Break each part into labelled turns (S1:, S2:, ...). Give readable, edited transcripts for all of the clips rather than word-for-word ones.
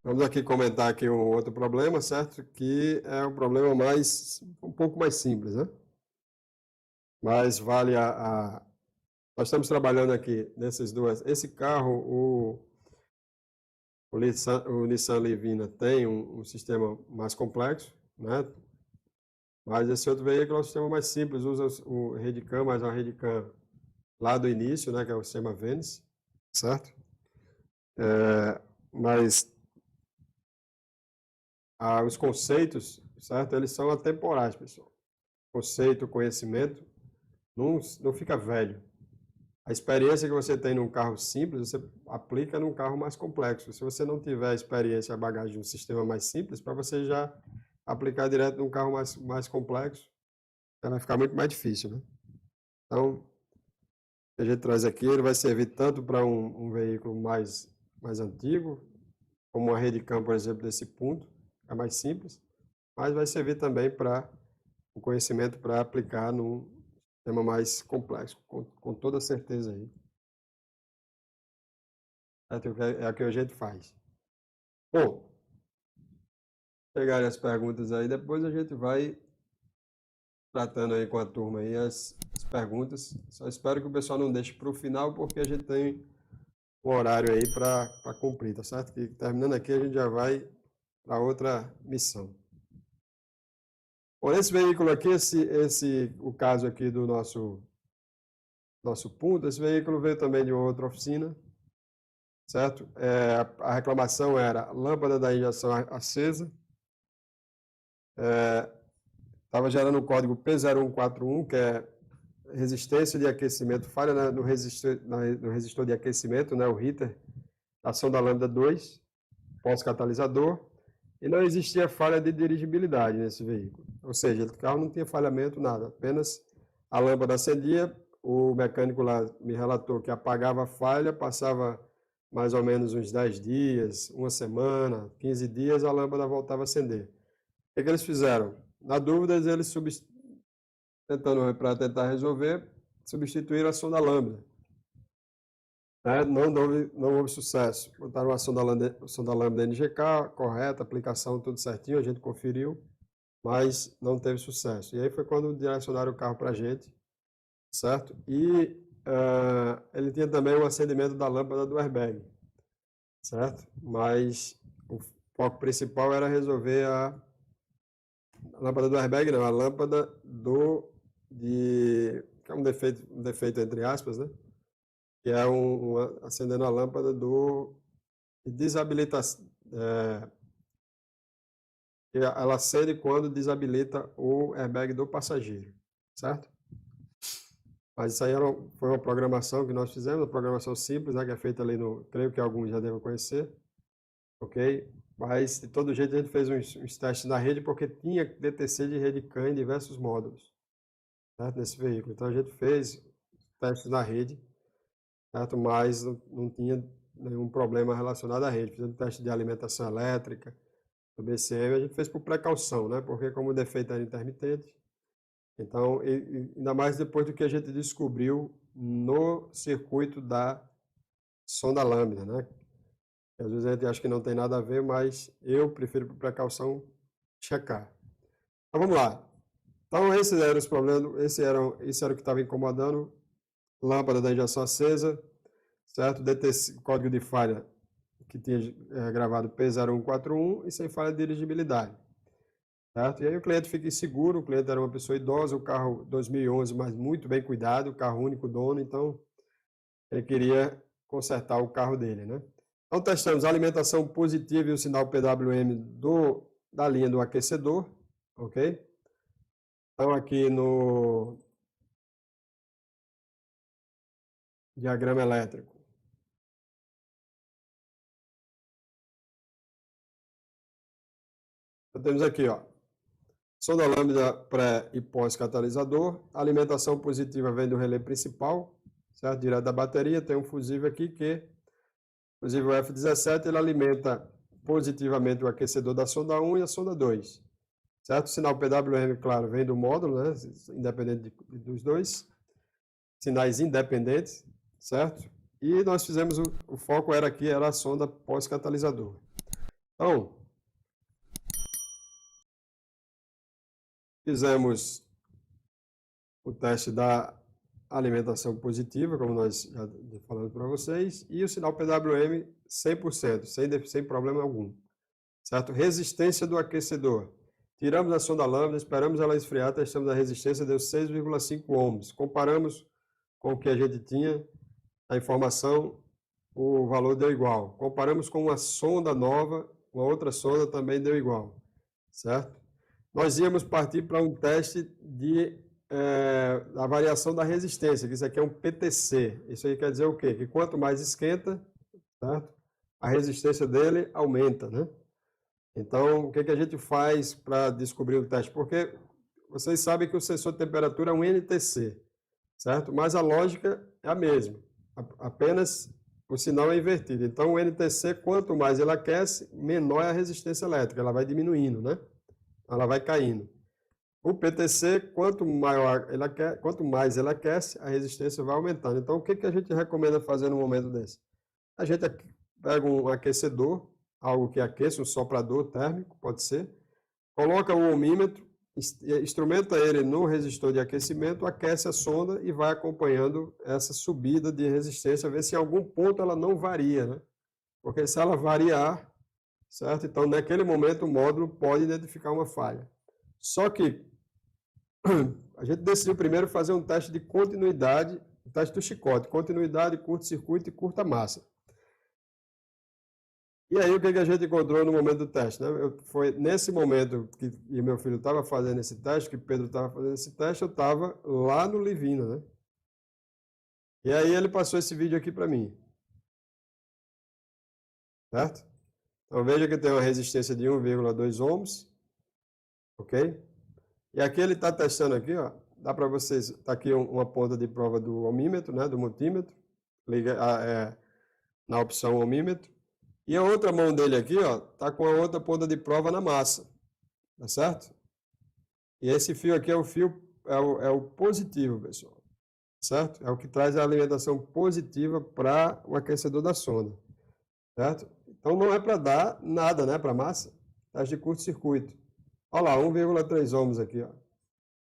S1: Vamos aqui comentar aqui um outro problema, certo? Que é um problema um pouco mais simples, né? Mas vale nós estamos trabalhando aqui nessas duas. Esse carro, o Nissan Livina tem um sistema mais complexo, né? Mas esse outro veículo é um sistema mais simples, usa o Redcam, mas é uma Redcam lá do início, né? Que é o sistema Venice, certo? Mas os conceitos, certo? Eles são atemporais, pessoal. Conceito, conhecimento, não fica velho. A experiência que você tem num carro simples, você aplica num carro mais complexo. Se você não tiver a experiência, a bagagem de um sistema mais simples, para você já aplicar direto num carro mais complexo, vai ficar muito mais difícil, né? Então, o que a gente traz aqui, ele vai servir tanto para um veículo mais antigo, como uma Redcam, por exemplo, desse ponto, é mais simples, mas vai servir também para o conhecimento para aplicar num sistema mais complexo, com toda certeza aí. É o que a gente faz. Bom, pegarem as perguntas aí, depois a gente vai tratando aí com a turma aí as perguntas. Só espero que o pessoal não deixe para o final, porque a gente tem um horário aí para cumprir, tá certo? Que terminando aqui a gente já vai para outra missão. Bom, esse veículo aqui, o caso aqui do nosso ponto, esse veículo veio também de outra oficina, certo? A reclamação era lâmpada da injeção acesa, estava gerando o código P0141, que é resistência de aquecimento, falha no resistor de aquecimento, né, o heater, ação da lâmpada 2, pós-catalisador, e não existia falha de dirigibilidade nesse veículo. Ou seja, o carro não tinha falhamento, nada, apenas a lâmpada acendia, o mecânico lá me relatou que apagava a falha, passava mais ou menos uns 10 dias, uma semana, 15 dias, a lâmpada voltava a acender. O que eles fizeram? Na dúvida, eles para tentar resolver, substituíram a sonda lambda. Não houve sucesso. Botaram a sonda lambda NGK, correta, aplicação, tudo certinho, a gente conferiu, mas não teve sucesso. E aí foi quando direcionaram o carro para a gente, certo? E ele tinha também o acendimento da lâmpada do airbag, certo? Mas o foco principal era resolver a lâmpada do airbag, não, a lâmpada que é um defeito entre aspas, né? Que é acendendo a lâmpada de desabilitação. Ela acende quando desabilita o airbag do passageiro, certo? Mas isso aí foi uma programação que nós fizemos, uma programação simples, né, que é feita ali creio que alguns já devem conhecer, ok? Mas, de todo jeito, a gente fez uns testes na rede, porque tinha DTC de Redcam em diversos módulos, certo? Nesse veículo. Então, a gente fez testes na rede, certo? Mas não tinha nenhum problema relacionado à rede. Fizemos teste de alimentação elétrica, do BCM, a gente fez por precaução, né? Porque como o defeito era intermitente, então, ainda mais depois do que a gente descobriu no circuito da sonda lambda, né? Às vezes a gente acha que não tem nada a ver, mas eu prefiro por precaução checar. Então, vamos lá. Então, esses eram os problemas, esse era o que estava incomodando. Lâmpada da injeção acesa, certo? DTC, código de falha que tinha gravado P0141 e sem falha de dirigibilidade, certo? E aí o cliente fica inseguro, o cliente era uma pessoa idosa, o carro 2011, mas muito bem cuidado, o carro único dono, então ele queria consertar o carro dele, né? Então testamos a alimentação positiva e o sinal PWM da linha do aquecedor, ok? Então aqui no diagrama elétrico. Então, temos aqui, ó, sonda lambda pré e pós-catalisador. A alimentação positiva vem do relé principal, certo? Direto da bateria. Tem um fusível aqui o fusível F17, ele alimenta positivamente o aquecedor da sonda 1 e a sonda 2, certo? O sinal PWM, claro, vem do módulo, né? Independente dos dois. Sinais independentes, certo? E nós fizemos, o foco era aqui, era a sonda pós-catalisador. Então, fizemos o teste da alimentação positiva, como nós já falamos para vocês, e o sinal PWM 100%, sem problema algum. Certo? Resistência do aquecedor. Tiramos a sonda lambda, esperamos ela esfriar, testamos a resistência, deu 6,5 ohms. Comparamos com o que a gente tinha, a informação, o valor deu igual. Comparamos com uma sonda nova, uma outra sonda também deu igual. Certo? Nós íamos partir para um teste da variação da resistência, que isso aqui é um PTC. Isso aí quer dizer o quê? Que quanto mais esquenta, certo? A resistência dele aumenta, né? Então, o que a gente faz para descobrir o teste? Porque vocês sabem que o sensor de temperatura é um NTC, certo? Mas a lógica é a mesma, apenas o sinal é invertido. Então, o NTC, quanto mais ele aquece, menor é a resistência elétrica, ela vai diminuindo, né? Ela vai caindo. O PTC, quanto mais ele aquece, a resistência vai aumentando. Então, o que a gente recomenda fazer no momento desse? A gente pega um aquecedor, algo que aqueça, um soprador térmico, pode ser, coloca o ohmímetro, instrumenta ele no resistor de aquecimento, aquece a sonda e vai acompanhando essa subida de resistência, ver se em algum ponto ela não varia, né? Porque se ela variar, certo? Então, naquele momento, o módulo pode identificar uma falha. Só que a gente decidiu primeiro fazer um teste de continuidade, o teste do chicote, continuidade, curto-circuito e curta-massa. E aí, o que a gente encontrou no momento do teste? Né? Foi nesse momento que meu filho estava fazendo esse teste, que Pedro estava fazendo esse teste, eu estava lá no Livina, né? E aí ele passou esse vídeo aqui para mim. Certo? Então, veja que tem uma resistência de 1,2 ohms. Ok? E aqui ele está testando aqui, ó. Dá para vocês, está aqui uma ponta de prova do ohmímetro, né? Do multímetro. Liga na opção ohmímetro. E a outra mão dele aqui, ó, tá com a outra ponta de prova na massa, tá certo? E esse fio aqui é o fio, é o positivo, pessoal, certo? É o que traz a alimentação positiva para o aquecedor da sonda, certo? Então não é para dar nada, né, para a massa, teste de curto-circuito. Olha lá, 1,3 ohms aqui, ó,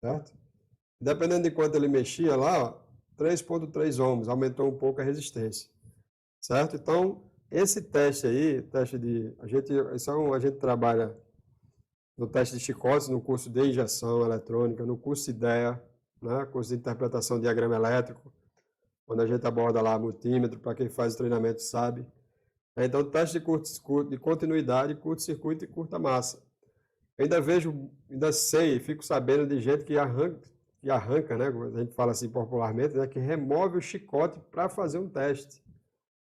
S1: certo? Dependendo de quanto ele mexia lá, ó, 3,3 ohms, aumentou um pouco a resistência, certo? Então, esse teste aí, a gente trabalha no teste de chicotes, no curso de injeção eletrônica, no curso IDEA, né, curso de interpretação de diagrama elétrico, quando a gente aborda lá multímetro, para quem faz o treinamento sabe. Então, teste de continuidade, curto-circuito e curta-massa. Eu ainda sei, fico sabendo de gente que arranca, né, a gente fala assim popularmente, né, que remove o chicote para fazer um teste,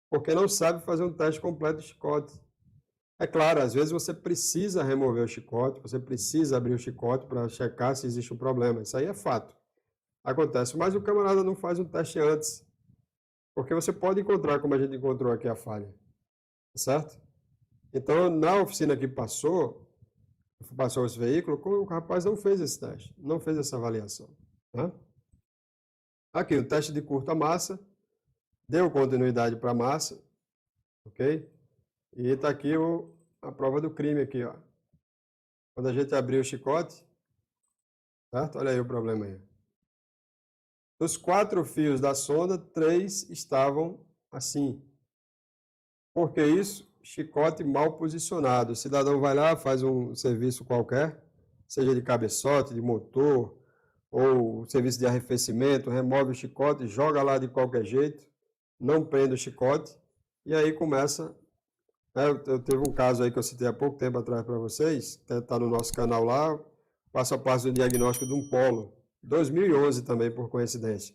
S1: porque não sabe fazer um teste completo de chicote. É claro, às vezes você precisa remover o chicote, você precisa abrir o chicote para checar se existe um problema. Isso aí é fato. Acontece, mas o camarada não faz um teste antes, porque você pode encontrar, como a gente encontrou aqui, a falha. Certo? Então, na oficina que passou esse veículo, o rapaz não fez esse teste, não fez essa avaliação. Tá? Aqui, o teste de curta massa, deu continuidade para a massa, ok? E está aqui a prova do crime aqui, ó. Quando a gente abriu o chicote, certo? Olha aí o problema aí. Dos 4 fios da sonda, 3 estavam assim. Por que isso? Chicote mal posicionado. O cidadão vai lá, faz um serviço qualquer, seja de cabeçote, de motor, ou serviço de arrefecimento, remove o chicote, joga lá de qualquer jeito, não prende o chicote, e aí começa. Eu teve um caso aí que eu citei há pouco tempo atrás para vocês, está no nosso canal lá, passo a passo do diagnóstico de um Polo, 2011 também, por coincidência.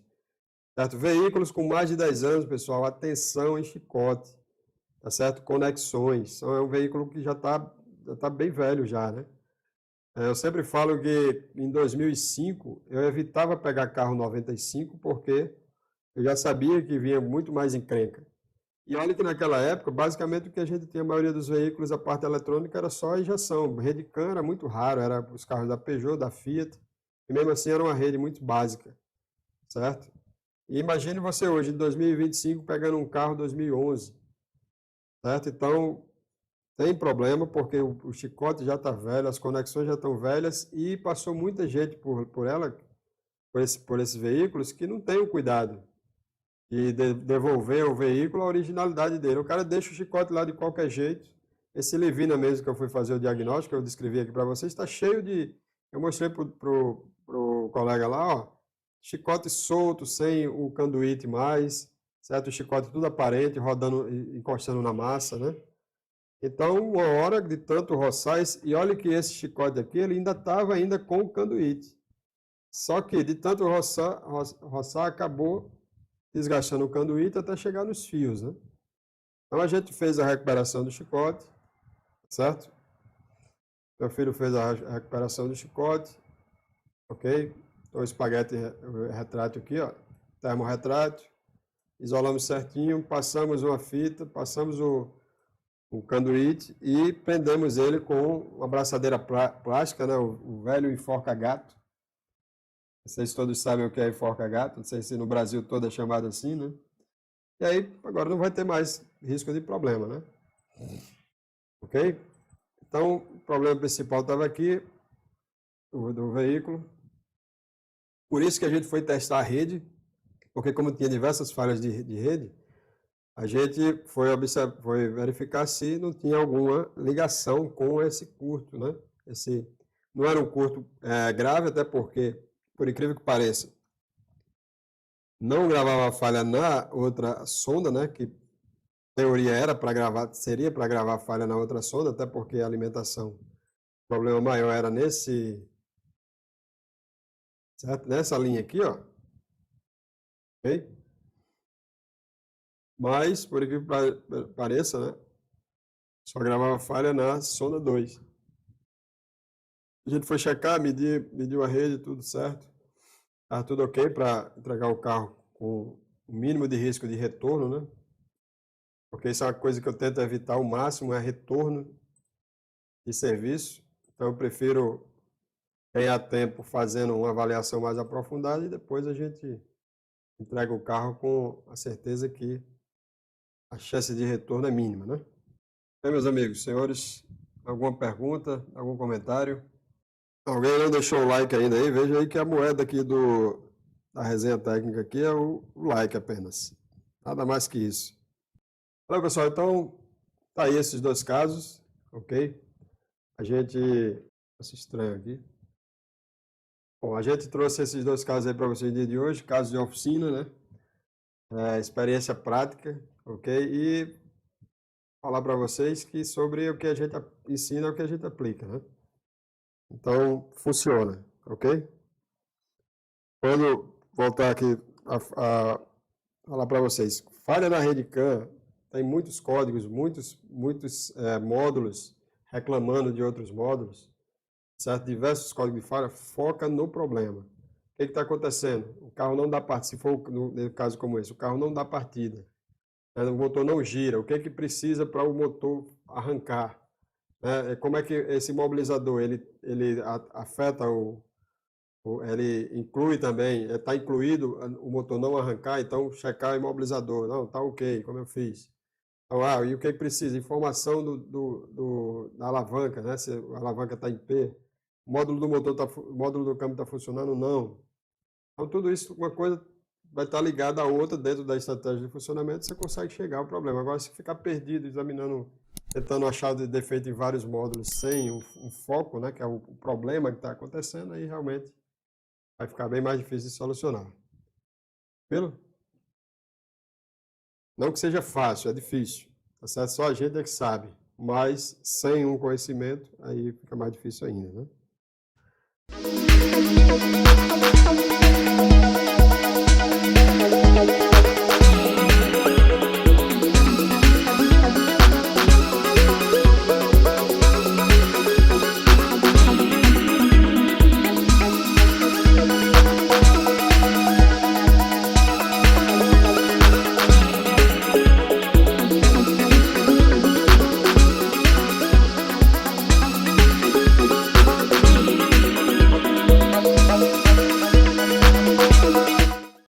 S1: Certo? Veículos com mais de 10 anos, pessoal, atenção em chicote, tá certo? Conexões, é um veículo que já tá bem velho já, né? Eu sempre falo que em 2005 eu evitava pegar carro 95 porque eu já sabia que vinha muito mais encrenca. E olha que naquela época, basicamente o que a gente tinha, a maioria dos veículos, a parte eletrônica era só a injeção. Rede CAN era muito raro, era os carros da Peugeot, da Fiat, e mesmo assim era uma rede muito básica, certo? E imagine você hoje, em 2025, pegando um carro 2011, certo? Então, tem problema porque o chicote já está velho, as conexões já estão velhas e passou muita gente por ela, por esses veículos, que não tem o cuidado de devolver ao veículo a originalidade dele. O cara deixa o chicote lá de qualquer jeito. Esse Livina mesmo que eu fui fazer o diagnóstico, que eu descrevi aqui para vocês, está cheio de... Eu mostrei pro colega lá, ó, chicote solto, sem o canduíte mais, certo? O chicote tudo aparente, rodando, encostando na massa, né? Então, uma hora de tanto roçar, e olha que esse chicote aqui, ele ainda estava ainda com o canduíte. Só que de tanto roçar acabou desgastando o canduíte até chegar nos fios, né? Então a gente fez a recuperação do chicote, certo? Meu filho fez a recuperação do chicote, ok? Então o espaguete retrátil aqui, ó, termorretrátil, isolamos certinho, passamos uma fita, passamos o canduíte e prendemos ele com uma braçadeira plástica, né? O velho enforca-gato. Vocês todos sabem o que é enforca-gato, não sei se no Brasil todo é chamado assim, né? E aí, agora não vai ter mais risco de problema, né? Ok? Então, o problema principal estava aqui, do veículo. Por isso que a gente foi testar a rede, porque como tinha diversas falhas de rede, a gente foi verificar se não tinha alguma ligação com esse curto, né? Não era um curto grave, até porque, por incrível que pareça, não gravava falha na outra sonda, né? Que em teoria seria para gravar falha na outra sonda, até porque a alimentação, o problema maior era certo? Nessa linha aqui, ó. Ok? Mas, por incrível que pareça, né? Só gravava falha na sonda 2. A gente foi checar, mediu a rede, tudo certo. Estava tudo ok para entregar o carro com o mínimo de risco de retorno, né? Porque isso é uma coisa que eu tento evitar ao máximo, é retorno de serviço. Então, eu prefiro ganhar tempo fazendo uma avaliação mais aprofundada e depois a gente entrega o carro com a certeza que a chance de retorno é mínima, né? Bem, meus amigos, senhores, alguma pergunta, algum comentário? Alguém não deixou o like ainda aí? Veja aí que a moeda aqui da resenha técnica aqui é o like apenas. Nada mais que isso. Olha, pessoal, então tá aí esses dois casos, ok? A gente... Esse estranho aqui. Bom, a gente trouxe esses dois casos aí para vocês no dia de hoje, casos de oficina, né? Experiência prática, ok? E falar para vocês que sobre o que a gente ensina é o que a gente aplica, né? Então, funciona, ok? Quando voltar aqui a falar para vocês, falha na rede CAN, tem muitos códigos, muitos módulos reclamando de outros módulos, certo? Diversos códigos de falha, foca no problema. O que está acontecendo? O carro não dá partida, se for no caso como esse, o carro não dá partida, né? O motor não gira. O que precisa para o motor arrancar? Né? Como é que esse imobilizador ele afeta ele inclui também, está incluído o motor não arrancar, então checar o imobilizador. Não, está ok, como eu fiz. Então, e o que precisa? Informação da alavanca, né? Se a alavanca está em P. O módulo do motor o módulo do câmbio está funcionando? Não. Então, tudo isso, uma coisa vai estar ligada à outra dentro da estratégia de funcionamento, você consegue chegar ao problema. Agora, se ficar perdido, tentando achar defeito em vários módulos sem um foco, né, que é o problema que está acontecendo, aí realmente vai ficar bem mais difícil de solucionar. Tranquilo? Não que seja fácil, é difícil. Tá certo? Só a gente é que sabe. Mas sem um conhecimento, aí fica mais difícil ainda, né?